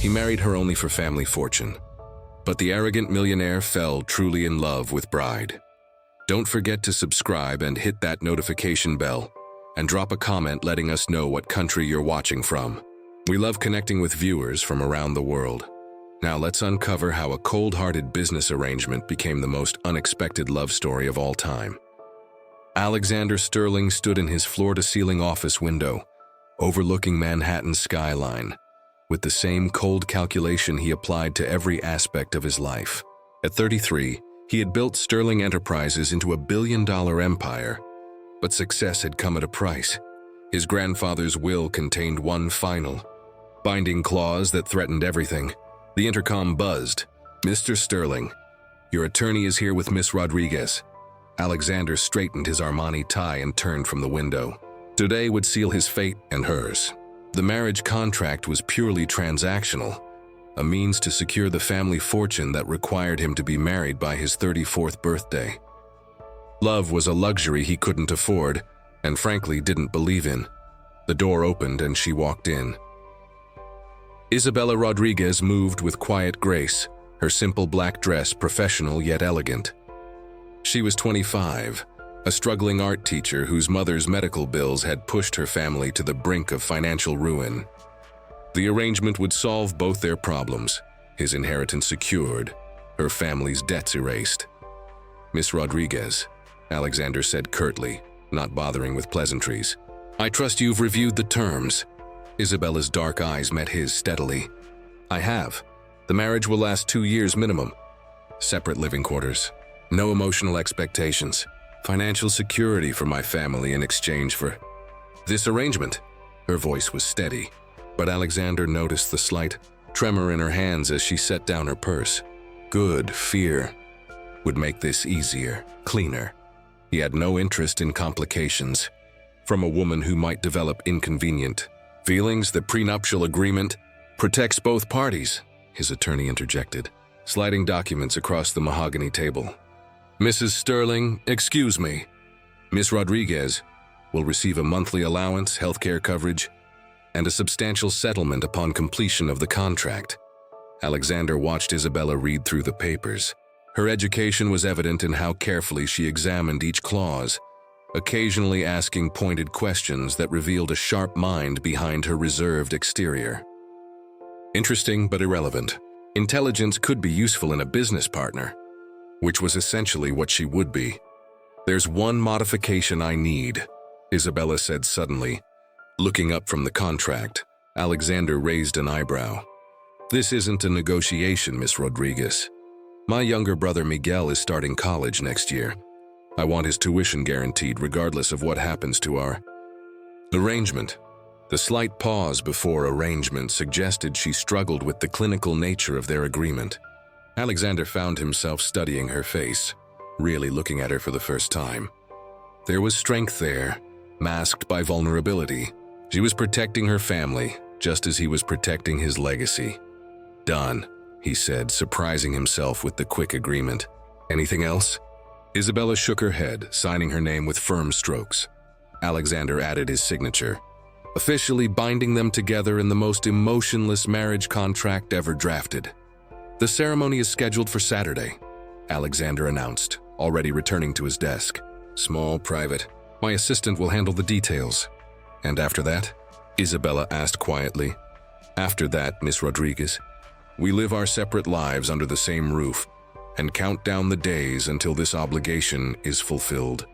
He married her only for family fortune. But the arrogant millionaire fell truly in love with Bride. Don't forget to subscribe and hit that notification bell, and drop a comment letting us know what country you're watching from. We love connecting with viewers from around the world. Now let's uncover how a cold-hearted business arrangement became the most unexpected love story of all time. Alexander Sterling stood in his floor-to-ceiling office window, overlooking Manhattan's skyline, with the same cold calculation he applied to every aspect of his life. At 33, he had built Sterling Enterprises into a billion-dollar empire, but success had come at a price. His grandfather's will contained one final, binding clause that threatened everything. The intercom buzzed. "Mr. Sterling, your attorney is here with Miss Rodriguez." Alexander straightened his Armani tie and turned from the window. Today would seal his fate and hers. The marriage contract was purely transactional, a means to secure the family fortune that required him to be married by his 34th birthday. Love was a luxury he couldn't afford, and frankly didn't believe in. The door opened and she walked in. Isabella Rodriguez moved with quiet grace, her simple black dress professional yet elegant. She was 25, a struggling art teacher whose mother's medical bills had pushed her family to the brink of financial ruin. The arrangement would solve both their problems, his inheritance secured, her family's debts erased. "Miss Rodriguez," Alexander said curtly, not bothering with pleasantries. "I trust you've reviewed the terms." Isabella's dark eyes met his steadily. "I have. The marriage will last 2 years minimum. Separate living quarters. No emotional expectations. Financial security for my family in exchange for this arrangement." Her voice was steady, but Alexander noticed the slight tremor in her hands as she set down her purse. Good fear would make this easier, cleaner. He had no interest in complications from a woman who might develop inconvenient feelings. "The prenuptial agreement protects both parties," his attorney interjected, sliding documents across the mahogany table. "Mrs. Sterling, excuse me. Miss Rodriguez will receive a monthly allowance, healthcare coverage, and a substantial settlement upon completion of the contract." Alexander watched Isabella read through the papers. Her education was evident in how carefully she examined each clause, occasionally asking pointed questions that revealed a sharp mind behind her reserved exterior. Interesting but irrelevant. Intelligence could be useful in a business partner, which was essentially what she would be. "There's one modification I need," Isabella said suddenly. Looking up from the contract, Alexander raised an eyebrow. "This isn't a negotiation, Miss Rodriguez. My younger brother Miguel is starting college next year. I want his tuition guaranteed regardless of what happens to our arrangement." The slight pause before arrangement suggested she struggled with the clinical nature of their agreement. Alexander found himself studying her face, really looking at her for the first time. There was strength there, masked by vulnerability. She was protecting her family, just as he was protecting his legacy. "Done," he said, surprising himself with the quick agreement. "Anything else?" Isabella shook her head, signing her name with firm strokes. Alexander added his signature, officially binding them together in the most emotionless marriage contract ever drafted. "The ceremony is scheduled for Saturday," Alexander announced, already returning to his desk. "Small, private. My assistant will handle the details." "And after that?" Isabella asked quietly. "After that, Miss Rodriguez, we live our separate lives under the same roof and count down the days until this obligation is fulfilled."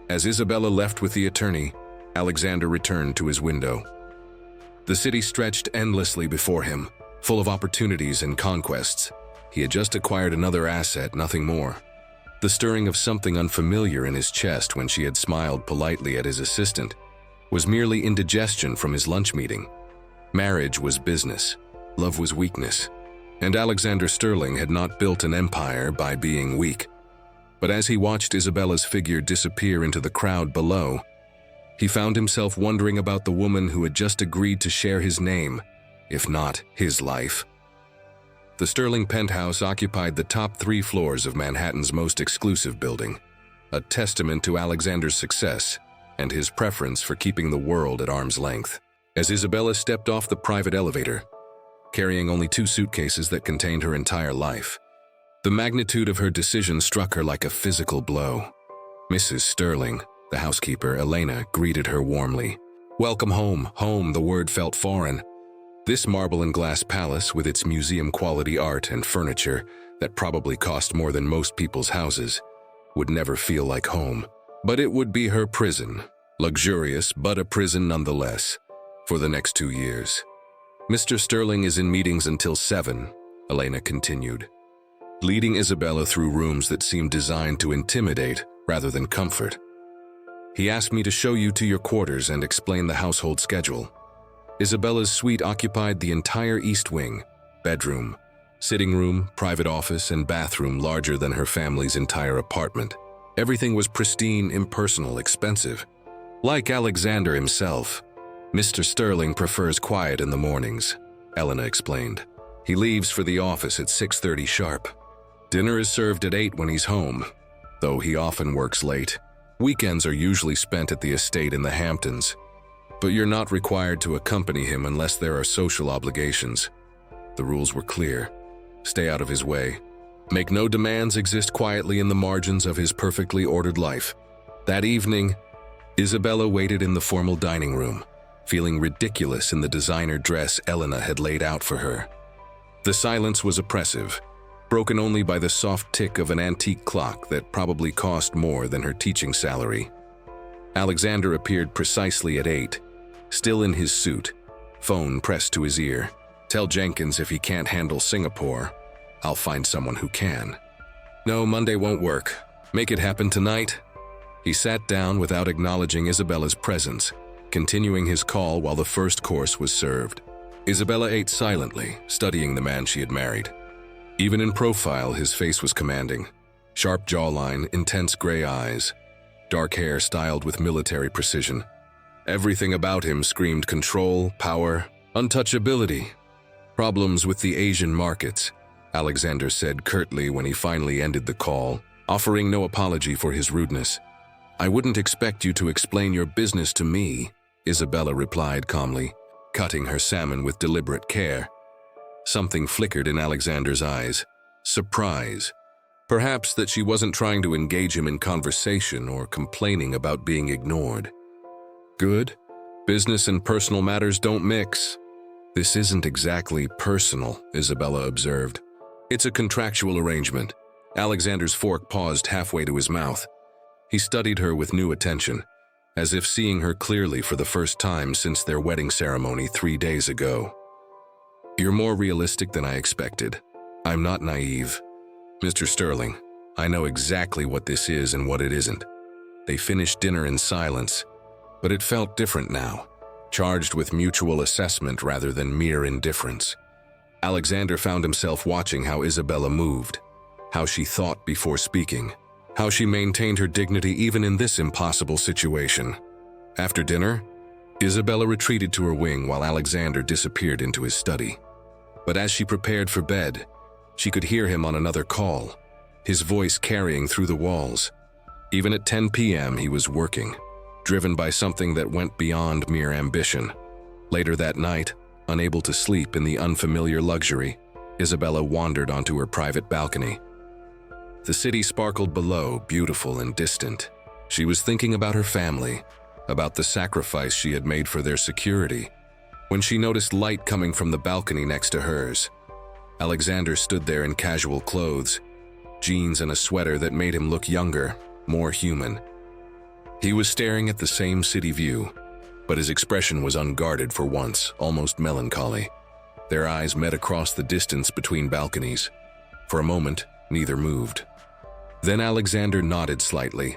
As Isabella left with the attorney, Alexander returned to his window. The city stretched endlessly before him, full of opportunities and conquests. He had just acquired another asset, nothing more. The stirring of something unfamiliar in his chest when she had smiled politely at his assistant was merely indigestion from his lunch meeting. Marriage was business, love was weakness, and Alexander Sterling had not built an empire by being weak. But as he watched Isabella's figure disappear into the crowd below, he found himself wondering about the woman who had just agreed to share his name, if not his life. The Sterling penthouse occupied the top 3 floors of Manhattan's most exclusive building, a testament to Alexander's success and his preference for keeping the world at arm's length. As Isabella stepped off the private elevator, carrying only 2 suitcases that contained her entire life. The magnitude of her decision struck her like a physical blow. Mrs. Sterling, the housekeeper, Elena, greeted her warmly. "Welcome home, home," the word felt foreign. This marble and glass palace, with its museum-quality art and furniture that probably cost more than most people's houses, would never feel like home. But it would be her prison, luxurious but a prison nonetheless, for the next 2 years. "Mr. Sterling is in meetings until 7, Elena continued, leading Isabella through rooms that seemed designed to intimidate rather than comfort. "He asked me to show you to your quarters and explain the household schedule." Isabella's suite occupied the entire east wing, bedroom, sitting room, private office, and bathroom larger than her family's entire apartment. Everything was pristine, impersonal, expensive. Like Alexander himself, Mr. Sterling prefers quiet in the mornings, Elena explained. He leaves for the office at 6:30 sharp. Dinner is served at 8 when he's home, though he often works late. Weekends are usually spent at the estate in the Hamptons, but you're not required to accompany him unless there are social obligations. The rules were clear. Stay out of his way. Make no demands, exist quietly in the margins of his perfectly ordered life. That evening, Isabella waited in the formal dining room, feeling ridiculous in the designer dress Elena had laid out for her. The silence was oppressive, broken only by the soft tick of an antique clock that probably cost more than her teaching salary. Alexander appeared precisely at 8, still in his suit, phone pressed to his ear. "Tell Jenkins if he can't handle Singapore, I'll find someone who can." "No, Monday won't work. Make it happen tonight." He sat down without acknowledging Isabella's presence, continuing his call while the first course was served. Isabella ate silently, studying the man she had married. Even in profile, his face was commanding. Sharp jawline, intense gray eyes, dark hair styled with military precision. Everything about him screamed control, power, untouchability. "Problems with the Asian markets," Alexander said curtly when he finally ended the call, offering no apology for his rudeness. "I wouldn't expect you to explain your business to me," Isabella replied calmly, cutting her salmon with deliberate care. Something flickered in Alexander's eyes. Surprise. Perhaps that she wasn't trying to engage him in conversation or complaining about being ignored. "Good. Business and personal matters don't mix." "This isn't exactly personal," Isabella observed. "It's a contractual arrangement." Alexander's fork paused halfway to his mouth. He studied her with new attention, as if seeing her clearly for the first time since their wedding ceremony 3 days ago. "You're more realistic than I expected. I'm not naive. Mr. Sterling, I know exactly what this is and what it isn't." They finished dinner in silence, but it felt different now, charged with mutual assessment rather than mere indifference. Alexander found himself watching how Isabella moved, how she thought before speaking, how she maintained her dignity even in this impossible situation. After dinner, Isabella retreated to her wing while Alexander disappeared into his study. But as she prepared for bed, she could hear him on another call, his voice carrying through the walls. Even at 10 p.m. he was working, driven by something that went beyond mere ambition. Later that night, unable to sleep in the unfamiliar luxury, Isabella wandered onto her private balcony. The city sparkled below, beautiful and distant. She was thinking about her family, about the sacrifice she had made for their security, when she noticed light coming from the balcony next to hers. Alexander stood there in casual clothes, jeans and a sweater that made him look younger, more human. He was staring at the same city view, but his expression was unguarded for once, almost melancholy. Their eyes met across the distance between balconies. For a moment, neither moved. Then Alexander nodded slightly,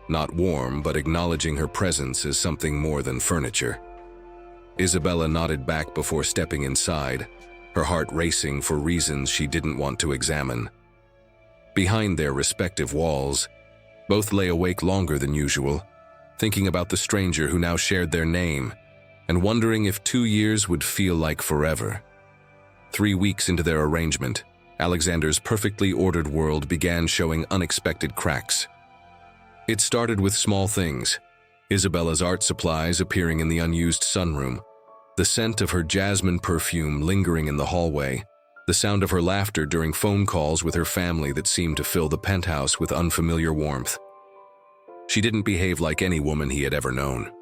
not warm but acknowledging her presence as something more than furniture. Isabella nodded back before stepping inside, her heart racing for reasons she didn't want to examine. Behind their respective walls, both lay awake longer than usual, thinking about the stranger who now shared their name and wondering if 2 years would feel like forever. 3 weeks into their arrangement, Alexander's perfectly ordered world began showing unexpected cracks. It started with small things, Isabella's art supplies appearing in the unused sunroom, The scent of her jasmine perfume lingering in the hallway, the sound of her laughter during phone calls with her family that seemed to fill the penthouse with unfamiliar warmth. She didn't behave like any woman he had ever known.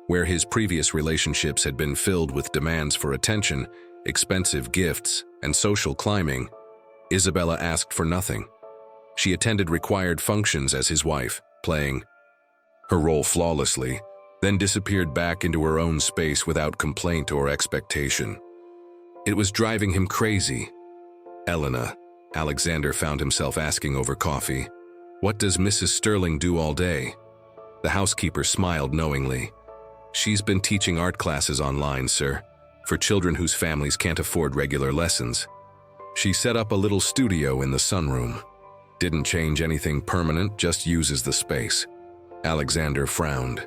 Where his previous relationships had been filled with demands for attention, expensive gifts, and social climbing, Isabella asked for nothing. She attended required functions as his wife, playing her role flawlessly, then disappeared back into her own space without complaint or expectation. It was driving him crazy. "Elena," Alexander found himself asking over coffee, "what does Mrs. Sterling do all day?" The housekeeper smiled knowingly. "She's been teaching art classes online, sir, for children whose families can't afford regular lessons. She set up a little studio in the sunroom. Didn't change anything permanent, just uses the space." Alexander frowned.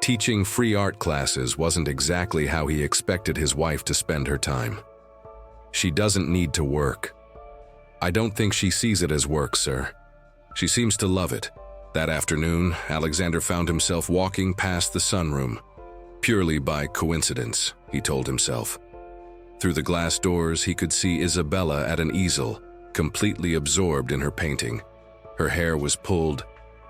Teaching free art classes wasn't exactly how he expected his wife to spend her time. "She doesn't need to work." "I don't think she sees it as work, sir. She seems to love it." That afternoon, Alexander found himself walking past the sunroom. Purely by coincidence, he told himself. Through the glass doors, he could see Isabella at an easel, completely absorbed in her painting. Her hair was pulled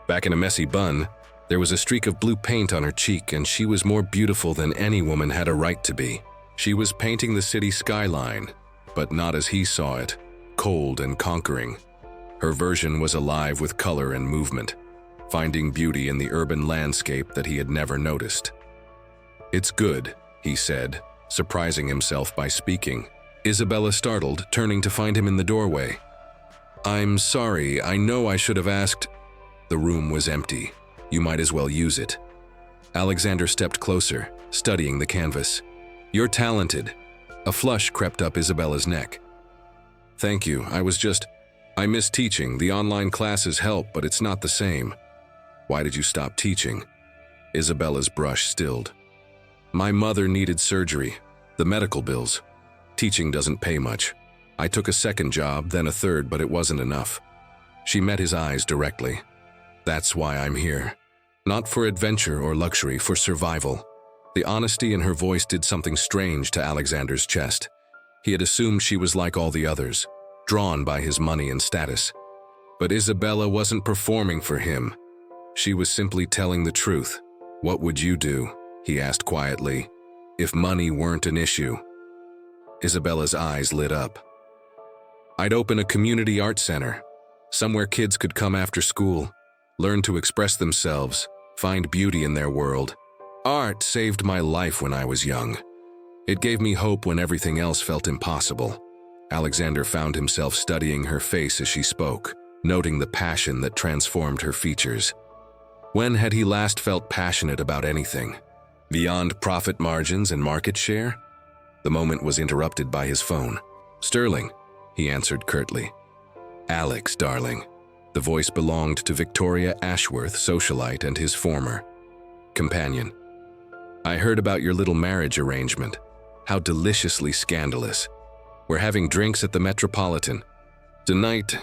back in a messy bun. There was a streak of blue paint on her cheek, and she was more beautiful than any woman had a right to be. She was painting the city skyline, but not as he saw it, cold and conquering. Her version was alive with color and movement, finding beauty in the urban landscape that he had never noticed. "It's good," he said, surprising himself by speaking. Isabella startled, turning to find him in the doorway. "I'm sorry, I know I should have asked." The room was empty. "You might as well use it." Alexander stepped closer, studying the canvas. "You're talented." A flush crept up Isabella's neck. "Thank you, I miss teaching. The online classes help, but it's not the same." "Why did you stop teaching?" Isabella's brush stilled. "My mother needed surgery. The medical bills. Teaching doesn't pay much. I took a second job, then a third, but it wasn't enough." She met his eyes directly. "That's why I'm here. Not for adventure or luxury, for survival." The honesty in her voice did something strange to Alexander's chest. He had assumed she was like all the others, drawn by his money and status. But Isabella wasn't performing for him. She was simply telling the truth. "What would you do?" he asked quietly, "if money weren't an issue?" Isabella's eyes lit up. "I'd open a community art center, somewhere kids could come after school, learn to express themselves, find beauty in their world. Art saved my life when I was young. It gave me hope when everything else felt impossible." Alexander found himself studying her face as she spoke, noting the passion that transformed her features. When had he last felt passionate about anything? Beyond profit margins and market share? The moment was interrupted by his phone. "Sterling," he answered curtly. "Alex, darling." The voice belonged to Victoria Ashworth, socialite and his former companion. "I heard about your little marriage arrangement. How deliciously scandalous. We're having drinks at the Metropolitan. Tonight,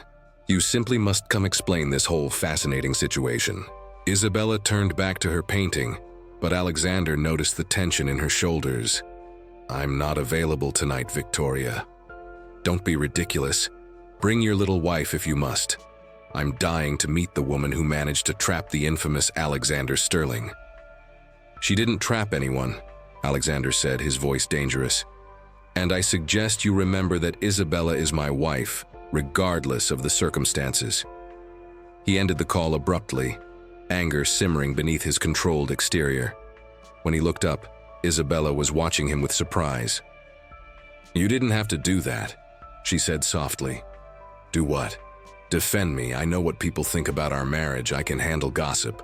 you simply must come explain this whole fascinating situation." Isabella turned back to her painting, but Alexander noticed the tension in her shoulders. "I'm not available tonight, Victoria." "Don't be ridiculous. Bring your little wife if you must. I'm dying to meet the woman who managed to trap the infamous Alexander Sterling." "She didn't trap anyone," Alexander said, his voice dangerous. "And I suggest you remember that Isabella is my wife, regardless of the circumstances." He ended the call abruptly, anger simmering beneath his controlled exterior. When he looked up, Isabella was watching him with surprise. "You didn't have to do that," she said softly. "Do what?" "Defend me. I know what people think about our marriage. I can handle gossip."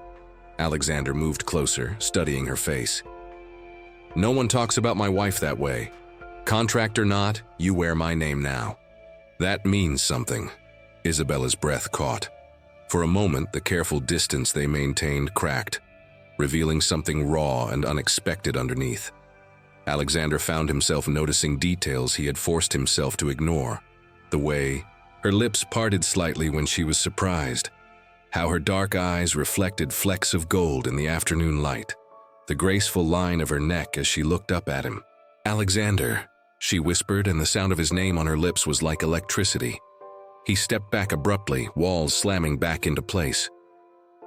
Alexander moved closer, studying her face. "No one talks about my wife that way. Contract or not, you wear my name now." "That means something." Isabella's breath caught. For a moment, the careful distance they maintained cracked, revealing something raw and unexpected underneath. Alexander found himself noticing details he had forced himself to ignore. The way her lips parted slightly when she was surprised, how her dark eyes reflected flecks of gold in the afternoon light, the graceful line of her neck as she looked up at him. "Alexander," she whispered, and the sound of his name on her lips was like electricity. He stepped back abruptly, walls slamming back into place.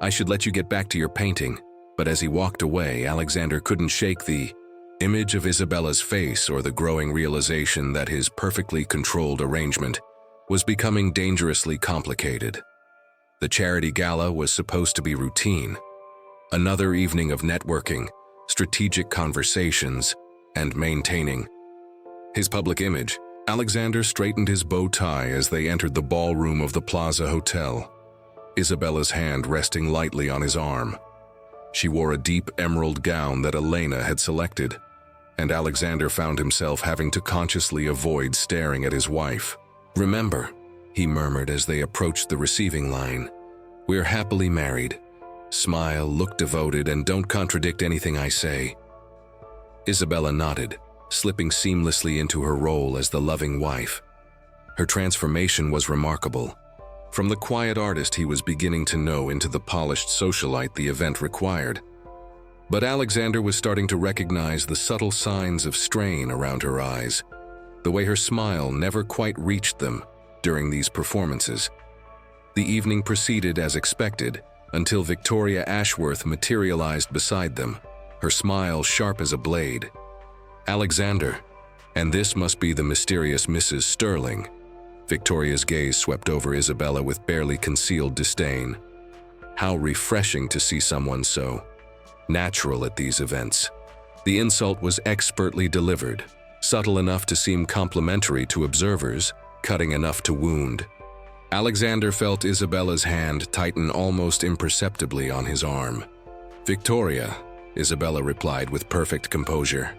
"I should let you get back to your painting," but as he walked away, Alexander couldn't shake the image of Isabella's face or the growing realization that his perfectly controlled arrangement was becoming dangerously complicated. The charity gala was supposed to be routine. Another evening of networking, strategic conversations, and maintaining his public image. Alexander straightened his bow tie as they entered the ballroom of the Plaza Hotel, Isabella's hand resting lightly on his arm. She wore a deep emerald gown that Elena had selected, and Alexander found himself having to consciously avoid staring at his wife. "Remember," he murmured as they approached the receiving line, "we're happily married. Smile, look devoted, and don't contradict anything I say." Isabella nodded, slipping seamlessly into her role as the loving wife. Her transformation was remarkable. From the quiet artist he was beginning to know into the polished socialite the event required. But Alexander was starting to recognize the subtle signs of strain around her eyes, the way her smile never quite reached them during these performances. The evening proceeded as expected until Victoria Ashworth materialized beside them, her smile sharp as a blade. "Alexander, and this must be the mysterious Mrs. Sterling." Victoria's gaze swept over Isabella with barely concealed disdain. How refreshing to see someone so natural at these events. The insult was expertly delivered, subtle enough to seem complimentary to observers, cutting enough to wound. Alexander felt Isabella's hand tighten almost imperceptibly on his arm. "Victoria," Isabella replied with perfect composure.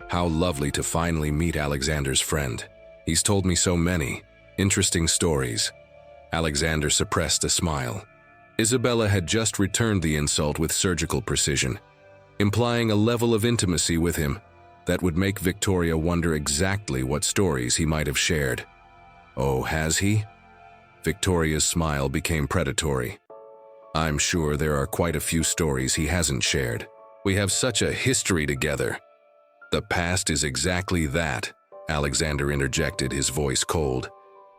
How lovely to finally meet Alexander's friend. He's told me so many interesting stories. Alexander suppressed a smile. Isabella had just returned the insult with surgical precision, implying a level of intimacy with him that would make Victoria wonder exactly what stories he might have shared. "Oh, has he?" Victoria's smile became predatory. "I'm sure there are quite a few stories he hasn't shared. We have such a history together." "The past is exactly that," Alexander interjected, his voice cold.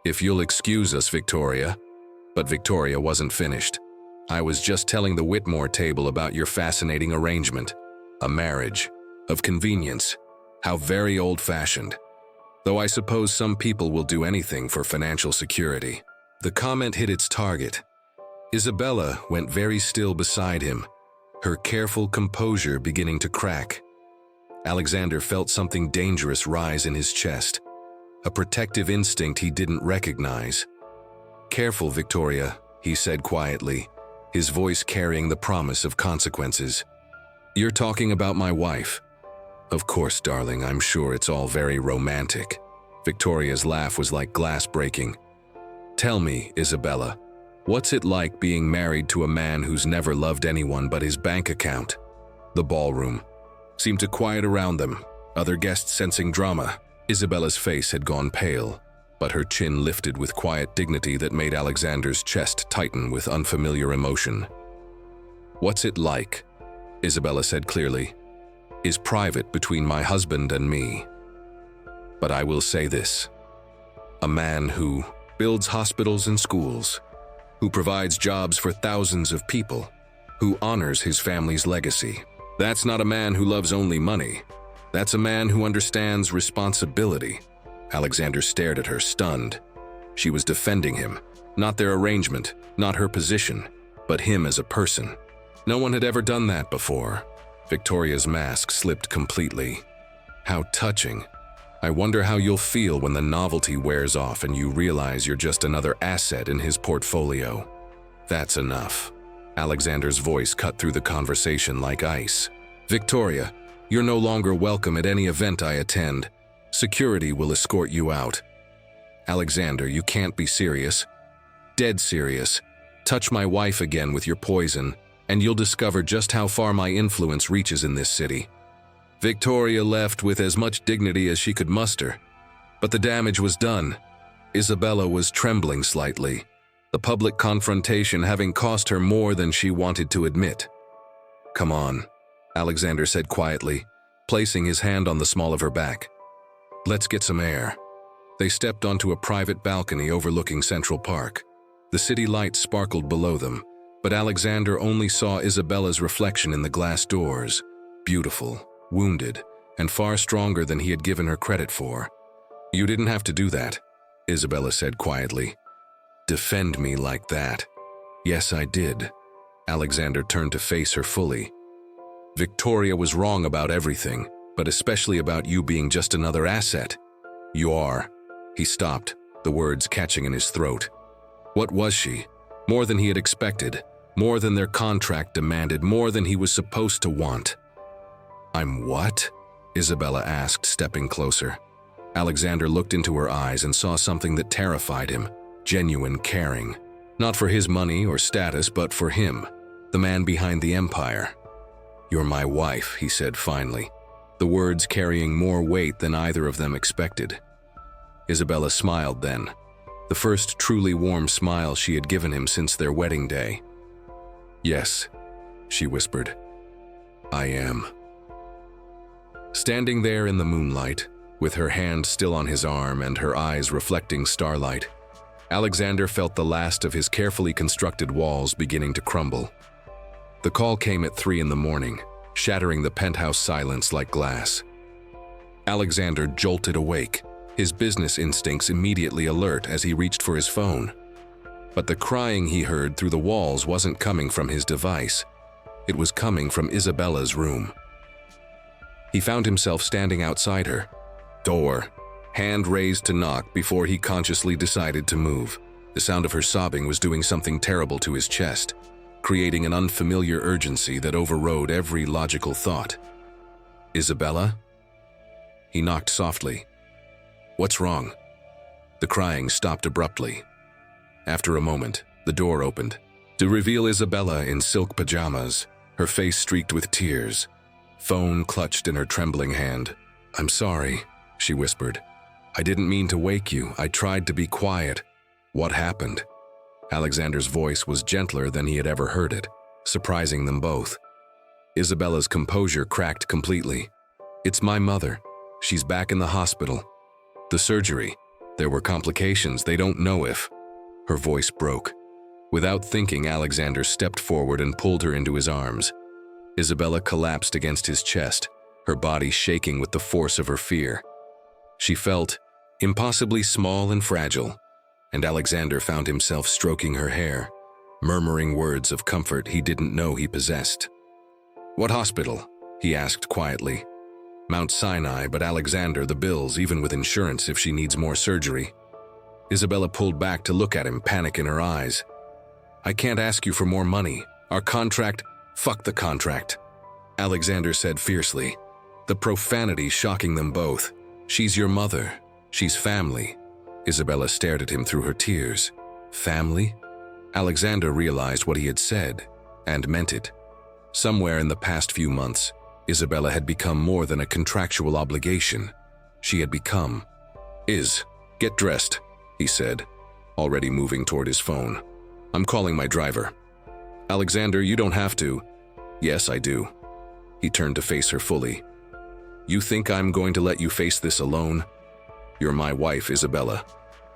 "If you'll excuse us, Victoria." But Victoria wasn't finished. "I was just telling the Whitmore table about your fascinating arrangement. A marriage. Of convenience. How very old-fashioned. Though I suppose some people will do anything for financial security." The comment hit its target. Isabella went very still beside him, her careful composure beginning to crack. Alexander felt something dangerous rise in his chest, a protective instinct he didn't recognize. "Careful, Victoria," he said quietly, his voice carrying the promise of consequences. "You're talking about my wife." "Of course, darling, I'm sure it's all very romantic." Victoria's laugh was like glass breaking. "Tell me, Isabella, what's it like being married to a man who's never loved anyone but his bank account?" The ballroom seemed to quiet around them, other guests sensing drama. Isabella's face had gone pale, but her chin lifted with quiet dignity that made Alexander's chest tighten with unfamiliar emotion. "What's it like?" Isabella said clearly, "is private between my husband and me. But I will say this. A man who builds hospitals and schools, who provides jobs for thousands of people, who honors his family's legacy. That's not a man who loves only money. That's a man who understands responsibility." Alexander stared at her, stunned. She was defending him, not their arrangement, not her position, but him as a person. No one had ever done that before. Victoria's mask slipped completely. "How touching. I wonder how you'll feel when the novelty wears off and you realize you're just another asset in his portfolio." "That's enough." Alexander's voice cut through the conversation like ice. "Victoria, you're no longer welcome at any event I attend. Security will escort you out." "Alexander, you can't be serious." "Dead serious. Touch my wife again with your poison, and you'll discover just how far my influence reaches in this city." Victoria left with as much dignity as she could muster, but the damage was done. Isabella was trembling slightly, the public confrontation having cost her more than she wanted to admit. "Come on," Alexander said quietly, placing his hand on the small of her back. "Let's get some air." They stepped onto a private balcony overlooking Central Park. The city lights sparkled below them, but Alexander only saw Isabella's reflection in the glass doors, beautiful, wounded, and far stronger than he had given her credit for. "You didn't have to do that," Isabella said quietly. "Defend me like that." "Yes, I did." Alexander turned to face her fully. "Victoria was wrong about everything, but especially about you being just another asset." "You are." He stopped, the words catching in his throat. What was she? More than he had expected, more than their contract demanded, more than he was supposed to want. "I'm what?" Isabella asked, stepping closer. Alexander looked into her eyes and saw something that terrified him, genuine caring. Not for his money or status, but for him, the man behind the empire. "You're my wife," he said finally, the words carrying more weight than either of them expected. Isabella smiled then, the first truly warm smile she had given him since their wedding day. "Yes," she whispered. "I am." Standing there in the moonlight, with her hand still on his arm and her eyes reflecting starlight, Alexander felt the last of his carefully constructed walls beginning to crumble. The call came at 3 in the morning, shattering the penthouse silence like glass. Alexander jolted awake, his business instincts immediately alert as he reached for his phone. But the crying he heard through the walls wasn't coming from his device. It was coming from Isabella's room. He found himself standing outside her door, hand raised to knock before he consciously decided to move. The sound of her sobbing was doing something terrible to his chest, creating an unfamiliar urgency that overrode every logical thought. "Isabella?" He knocked softly. "What's wrong?" The crying stopped abruptly. After a moment, the door opened, to reveal Isabella in silk pajamas, her face streaked with tears, phone clutched in her trembling hand. "I'm sorry," she whispered. "I didn't mean to wake you. I tried to be quiet." "What happened?" Alexander's voice was gentler than he had ever heard it, surprising them both. Isabella's composure cracked completely. "It's my mother. She's back in the hospital. The surgery. There were complications. They don't know if..." Her voice broke. Without thinking, Alexander stepped forward and pulled her into his arms. Isabella collapsed against his chest, her body shaking with the force of her fear. She felt impossibly small and fragile, and Alexander found himself stroking her hair, murmuring words of comfort he didn't know he possessed. "What hospital?" he asked quietly. "Mount Sinai, but Alexander, the bills, even with insurance if she needs more surgery." Isabella pulled back to look at him, panic in her eyes. "I can't ask you for more money. Our contract..." "Fuck the contract," Alexander said fiercely, the profanity shocking them both. "She's your mother. She's family." Isabella stared at him through her tears. Family? Alexander realized what he had said, and meant it. Somewhere in the past few months, Isabella had become more than a contractual obligation. She had become... "Get dressed," he said, already moving toward his phone. "I'm calling my driver." "Alexander, you don't have to." "Yes, I do." He turned to face her fully. "You think I'm going to let you face this alone? You're my wife, Isabella,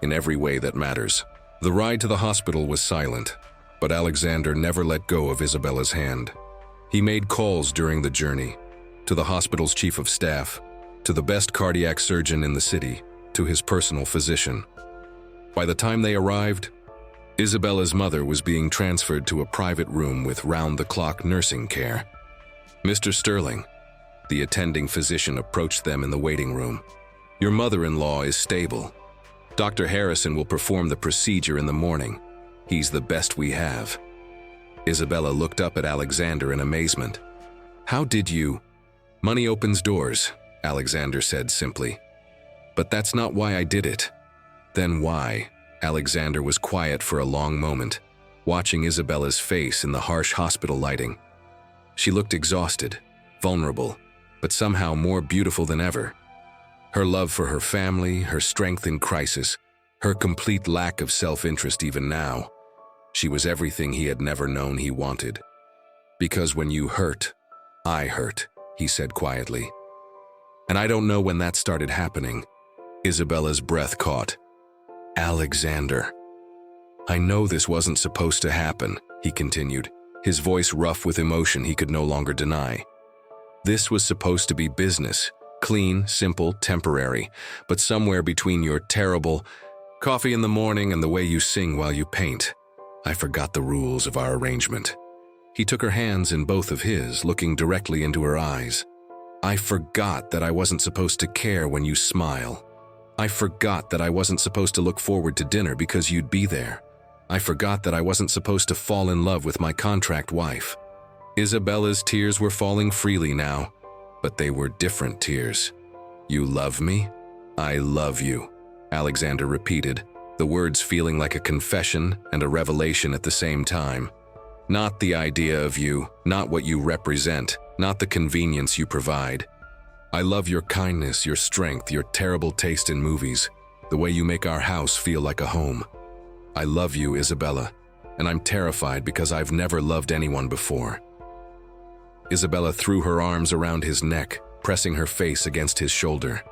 in every way that matters." The ride to the hospital was silent, but Alexander never let go of Isabella's hand. He made calls during the journey, to the hospital's chief of staff, to the best cardiac surgeon in the city, to his personal physician. By the time they arrived, Isabella's mother was being transferred to a private room with round-the-clock nursing care. "Mr. Sterling," the attending physician approached them in the waiting room. "Your mother-in-law is stable. Dr. Harrison will perform the procedure in the morning. He's the best we have." Isabella looked up at Alexander in amazement. "How did you..." "Money opens doors," Alexander said simply. "But that's not why I did it." "Then why?" Alexander was quiet for a long moment, watching Isabella's face in the harsh hospital lighting. She looked exhausted, vulnerable, but somehow more beautiful than ever. Her love for her family, her strength in crisis, her complete lack of self-interest even now. She was everything he had never known he wanted. "Because when you hurt, I hurt," he said quietly. And I don't know when that started happening. Isabella's breath caught. Alexander. I know this wasn't supposed to happen, he continued, his voice rough with emotion he could no longer deny. This was supposed to be business, clean, simple, temporary, but somewhere between your terrible coffee in the morning and the way you sing while you paint, I forgot the rules of our arrangement. He took her hands in both of his, looking directly into her eyes. I forgot that I wasn't supposed to care when you smile. I forgot that I wasn't supposed to look forward to dinner because you'd be there. I forgot that I wasn't supposed to fall in love with my contract wife. Isabella's tears were falling freely now, but they were different tears. You love me? I love you, Alexander repeated, the words feeling like a confession and a revelation at the same time. Not the idea of you, not what you represent, not the convenience you provide. I love your kindness, your strength, your terrible taste in movies, the way you make our house feel like a home. I love you, Isabella, and I'm terrified because I've never loved anyone before. Isabella threw her arms around his neck, pressing her face against his shoulder.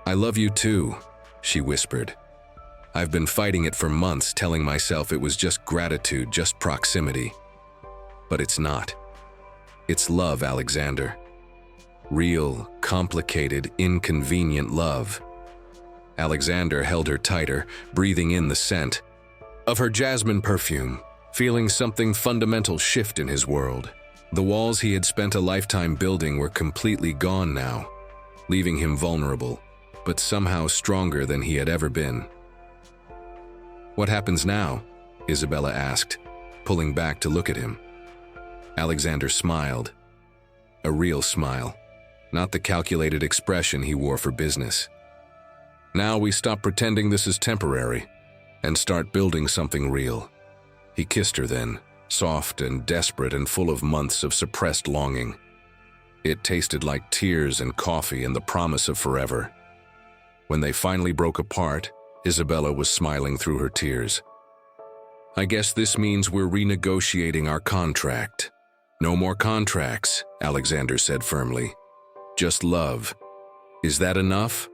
I love you too, she whispered. I've been fighting it for months, telling myself it was just gratitude, just proximity. But it's not. It's love, Alexander. Real, complicated, inconvenient love. Alexander held her tighter, breathing in the scent of her jasmine perfume, feeling something fundamental shift in his world. The walls he had spent a lifetime building were completely gone now, leaving him vulnerable, but somehow stronger than he had ever been. What happens now? Isabella asked, pulling back to look at him. Alexander smiled. A real smile, not the calculated expression he wore for business. Now we stop pretending this is temporary and start building something real. He kissed her then, soft and desperate and full of months of suppressed longing. It tasted like tears and coffee and the promise of forever. When they finally broke apart, Isabella was smiling through her tears. I guess this means we're renegotiating our contract. No more contracts, Alexander said firmly. Just love. Is that enough?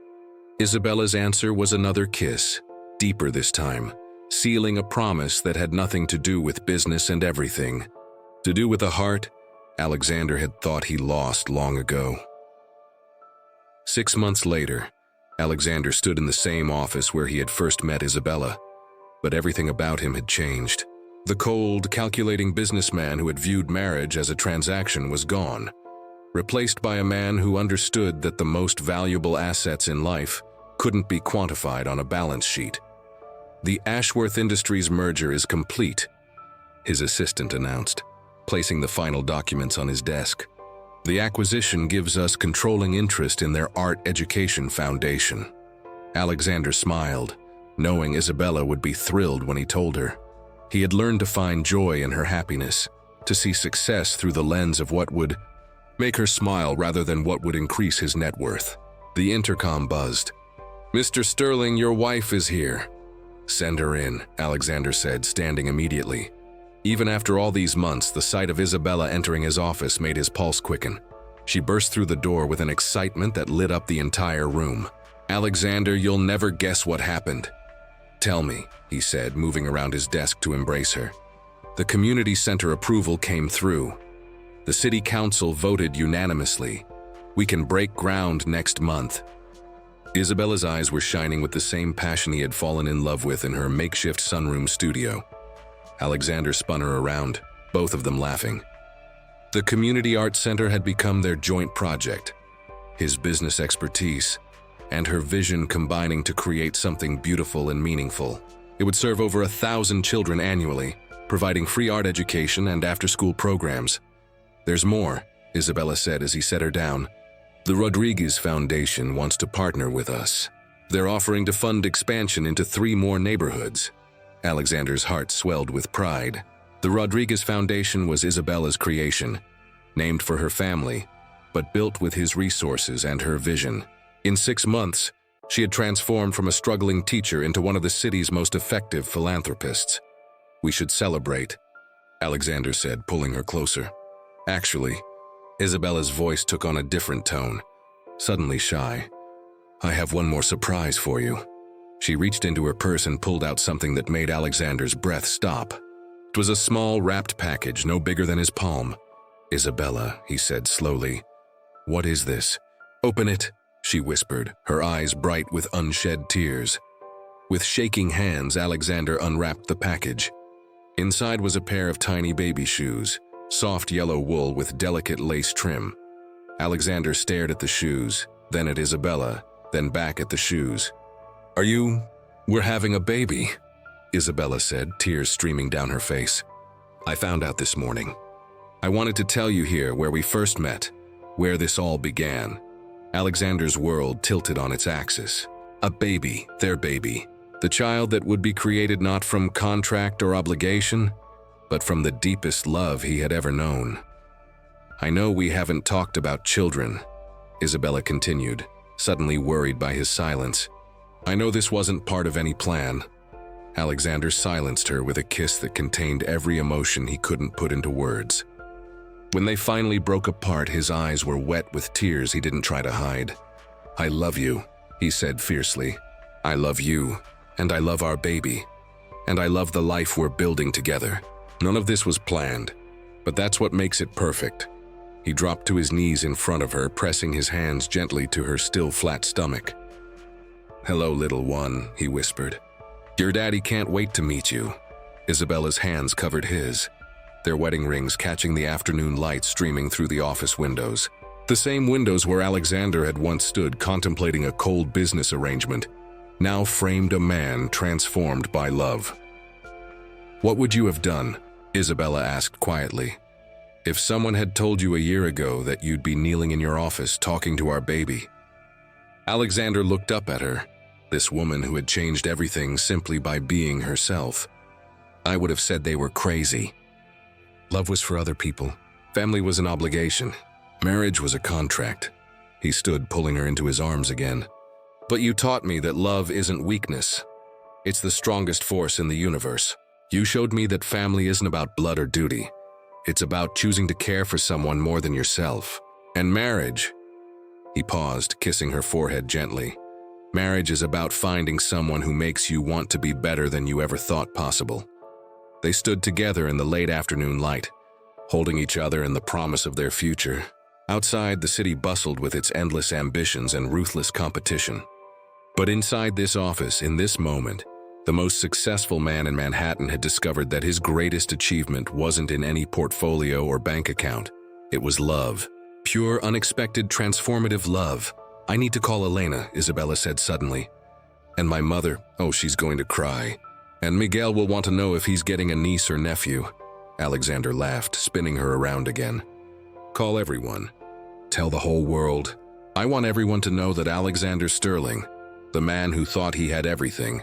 Isabella's answer was another kiss, deeper this time, sealing a promise that had nothing to do with business and everything. To do with a heart Alexander had thought he lost long ago. 6 months later, Alexander stood in the same office where he had first met Isabella, but everything about him had changed. The cold, calculating businessman who had viewed marriage as a transaction was gone, replaced by a man who understood that the most valuable assets in life couldn't be quantified on a balance sheet. The Ashworth Industries merger is complete, his assistant announced, placing the final documents on his desk. The acquisition gives us controlling interest in their art education foundation. Alexander smiled, knowing Isabella would be thrilled when he told her. He had learned to find joy in her happiness, to see success through the lens of what would make her smile rather than what would increase his net worth. The intercom buzzed. Mr. Sterling, your wife is here. Send her in, Alexander said, standing immediately. Even after all these months, the sight of Isabella entering his office made his pulse quicken. She burst through the door with an excitement that lit up the entire room. Alexander, you'll never guess what happened. Tell me, he said, moving around his desk to embrace her. The community center approval came through. The city council voted unanimously. We can break ground next month. Isabella's eyes were shining with the same passion he had fallen in love with in her makeshift sunroom studio. Alexander spun her around, both of them laughing. The Community Art Center had become their joint project, his business expertise, and her vision combining to create something beautiful and meaningful. It would serve over 1,000 children annually, providing free art education and after-school programs. There's more, Isabella said as he set her down. The Rodriguez Foundation wants to partner with us. They're offering to fund expansion into 3 more neighborhoods. Alexander's heart swelled with pride. The Rodriguez Foundation was Isabella's creation, named for her family, but built with his resources and her vision. In 6 months, she had transformed from a struggling teacher into one of the city's most effective philanthropists. We should celebrate, Alexander said, pulling her closer. Actually, Isabella's voice took on a different tone. suddenly shy. "I have one more surprise for you." She reached into her purse and pulled out something that made Alexander's breath stop. It was a small, wrapped package, no bigger than his palm. "Isabella," he said slowly. "What is this?" "Open it," she whispered, her eyes bright with unshed tears. With shaking hands, Alexander unwrapped the package. Inside was a pair of tiny baby shoes, soft yellow wool with delicate lace trim. Alexander stared at the shoes, then at Isabella, then back at the shoes. We're having a baby," Isabella said, tears streaming down her face. "I found out this morning. I wanted to tell you here where we first met, where this all began." Alexander's world tilted on its axis. A baby, their baby. The child that would be created not from contract or obligation, but from the deepest love he had ever known. "I know we haven't talked about children," Isabella continued, suddenly worried by his silence. "I know this wasn't part of any plan." Alexander silenced her with a kiss that contained every emotion he couldn't put into words. When they finally broke apart, his eyes were wet with tears he didn't try to hide. "I love you," he said fiercely. "I love you, and I love our baby, and I love the life we're building together. None of this was planned, but that's what makes it perfect." He dropped to his knees in front of her, pressing his hands gently to her still flat stomach. "Hello, little one," he whispered. "Your daddy can't wait to meet you." Isabella's hands covered his, their wedding rings catching the afternoon light streaming through the office windows. The same windows where Alexander had once stood contemplating a cold business arrangement, now framed a man transformed by love. "What would you have done?" Isabella asked quietly. "If someone had told you a year ago that you'd be kneeling in your office talking to our baby?" Alexander looked up at her, this woman who had changed everything simply by being herself. "I would have said they were crazy. Love was for other people. Family was an obligation. Marriage was a contract." He stood, pulling her into his arms again. "But you taught me that love isn't weakness. It's the strongest force in the universe. You showed me that family isn't about blood or duty. It's about choosing to care for someone more than yourself. And marriage," he paused, kissing her forehead gently, "marriage is about finding someone who makes you want to be better than you ever thought possible." They stood together in the late afternoon light, holding each other in the promise of their future. Outside, the city bustled with its endless ambitions and ruthless competition. But inside this office, in this moment, the most successful man in Manhattan had discovered that his greatest achievement wasn't in any portfolio or bank account. It was love. Pure, unexpected, transformative love. "I need to call Elena," Isabella said suddenly. "And my mother, oh, she's going to cry. And Miguel will want to know if he's getting a niece or nephew." Alexander laughed, spinning her around again. "Call everyone. Tell the whole world. I want everyone to know that Alexander Sterling, the man who thought he had everything,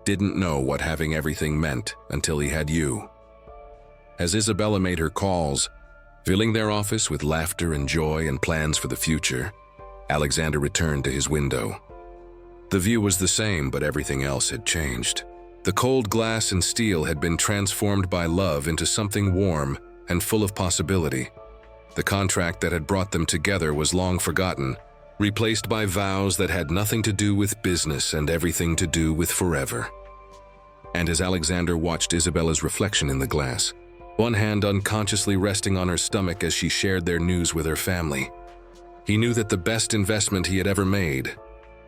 didn't know what having everything meant until he had you." As Isabella made her calls, filling their office with laughter and joy and plans for the future, Alexander returned to his window. The view was the same, but everything else had changed. The cold glass and steel had been transformed by love into something warm and full of possibility. The contract that had brought them together was long forgotten, replaced by vows that had nothing to do with business and everything to do with forever. And as Alexander watched Isabella's reflection in the glass, one hand unconsciously resting on her stomach as she shared their news with her family, he knew that the best investment he had ever made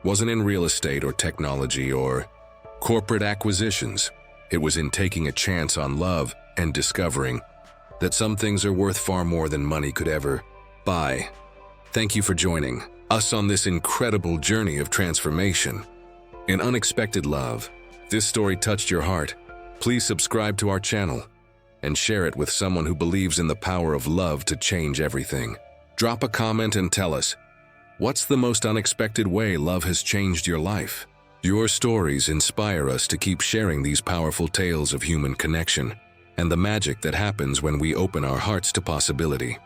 wasn't in real estate or technology or corporate acquisitions. It was in taking a chance on love and discovering that some things are worth far more than money could ever buy. Thank you for joining us on this incredible journey of transformation. In unexpected love, if this story touched your heart, please subscribe to our channel and share it with someone who believes in the power of love to change everything. Drop a comment and tell us, what's the most unexpected way love has changed your life? Your stories inspire us to keep sharing these powerful tales of human connection and the magic that happens when we open our hearts to possibility.